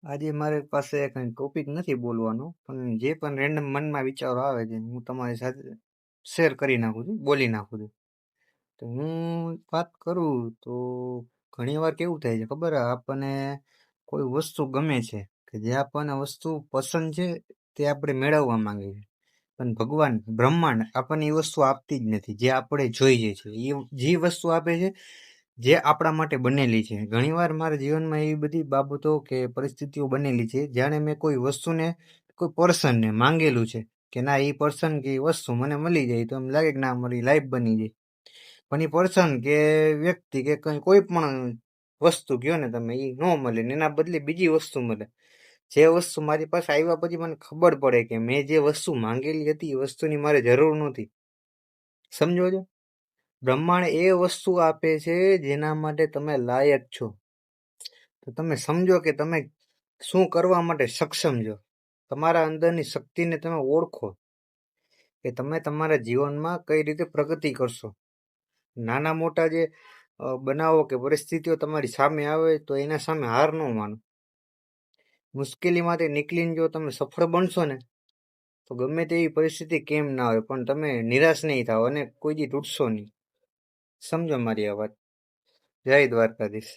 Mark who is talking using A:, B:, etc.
A: આજે મારી પાસે કંઈ ટોપિક નથી બોલવાનો, પણ જે પણ રેન્ડમ મનમાં વિચારો આવે છે, હું તમારી સાથે શેર કરી નાખું છું, બોલી નાખું છું. તો હું વાત કરું તો ઘણીવાર કેવું થાય છે ખબર હે? આપણને કોઈ વસ્તુ ગમે છે, કે જે આપણને વસ્તુ પસંદ છે, તે આપણે મેળવવા માંગીએ છીએ. પણ ભગવાન, બ્રહ્માંડ આપણને એ વસ્તુ આપતી જ નથી, જે આપણે જોઈએ છે. એ જે વસ્તુ આપે છે, જે આપણા માટે બનેલી છે. ઘણીવાર મારા જીવનમાં એવી બધી બાબતો કે પરિસ્થિતિઓ બનેલી છે, જાણે મેં કોઈ વસ્તુને, કોઈ પર્સનને માંગેલું છે, કે ના એ પર્સન કે એ વસ્તુ મને મળી જાય તો એમ લાગે કે ના મારી લાઈફ બની જાય. પણ એ પર્સન કે વ્યક્તિ કે કોઈ પણ વસ્તુ કયો ને તમે, એ ન મળે ને એના બદલે બીજી વસ્તુ મળે. જે વસ્તુ મારી પાસે આવ્યા પછી મને ખબર પડે કે મેં જે વસ્તુ માંગેલી હતી એ વસ્તુની મારે જરૂર નહોતી. સમજો છો? બ્રહ્માંડ એ વસ્તુ આપે છે જેના માટે તમે લાયક છો. તો તમે સમજો કે તમે શું કરવા માટે સક્ષમ છો. તમારા અંદરની શક્તિને તમે ઓળખો કે તમે તમારા જીવનમાં કઈ રીતે પ્રગતિ કરશો. નાના મોટા જે બનાવો કે પરિસ્થિતિઓ તમારી સામે આવે તો એના સામે હાર ન માનો. મુશ્કેલીમાંથી નીકળીને જો તમે સફળ બનશો ને, તો ગમે તેવી પરિસ્થિતિ કેમ ના આવે પણ તમે નિરાશ નહીં થાવ અને કોઈ દી તૂટશો નહીં. સમજો મારી આ વાત. જય દ્વારકાધીશ.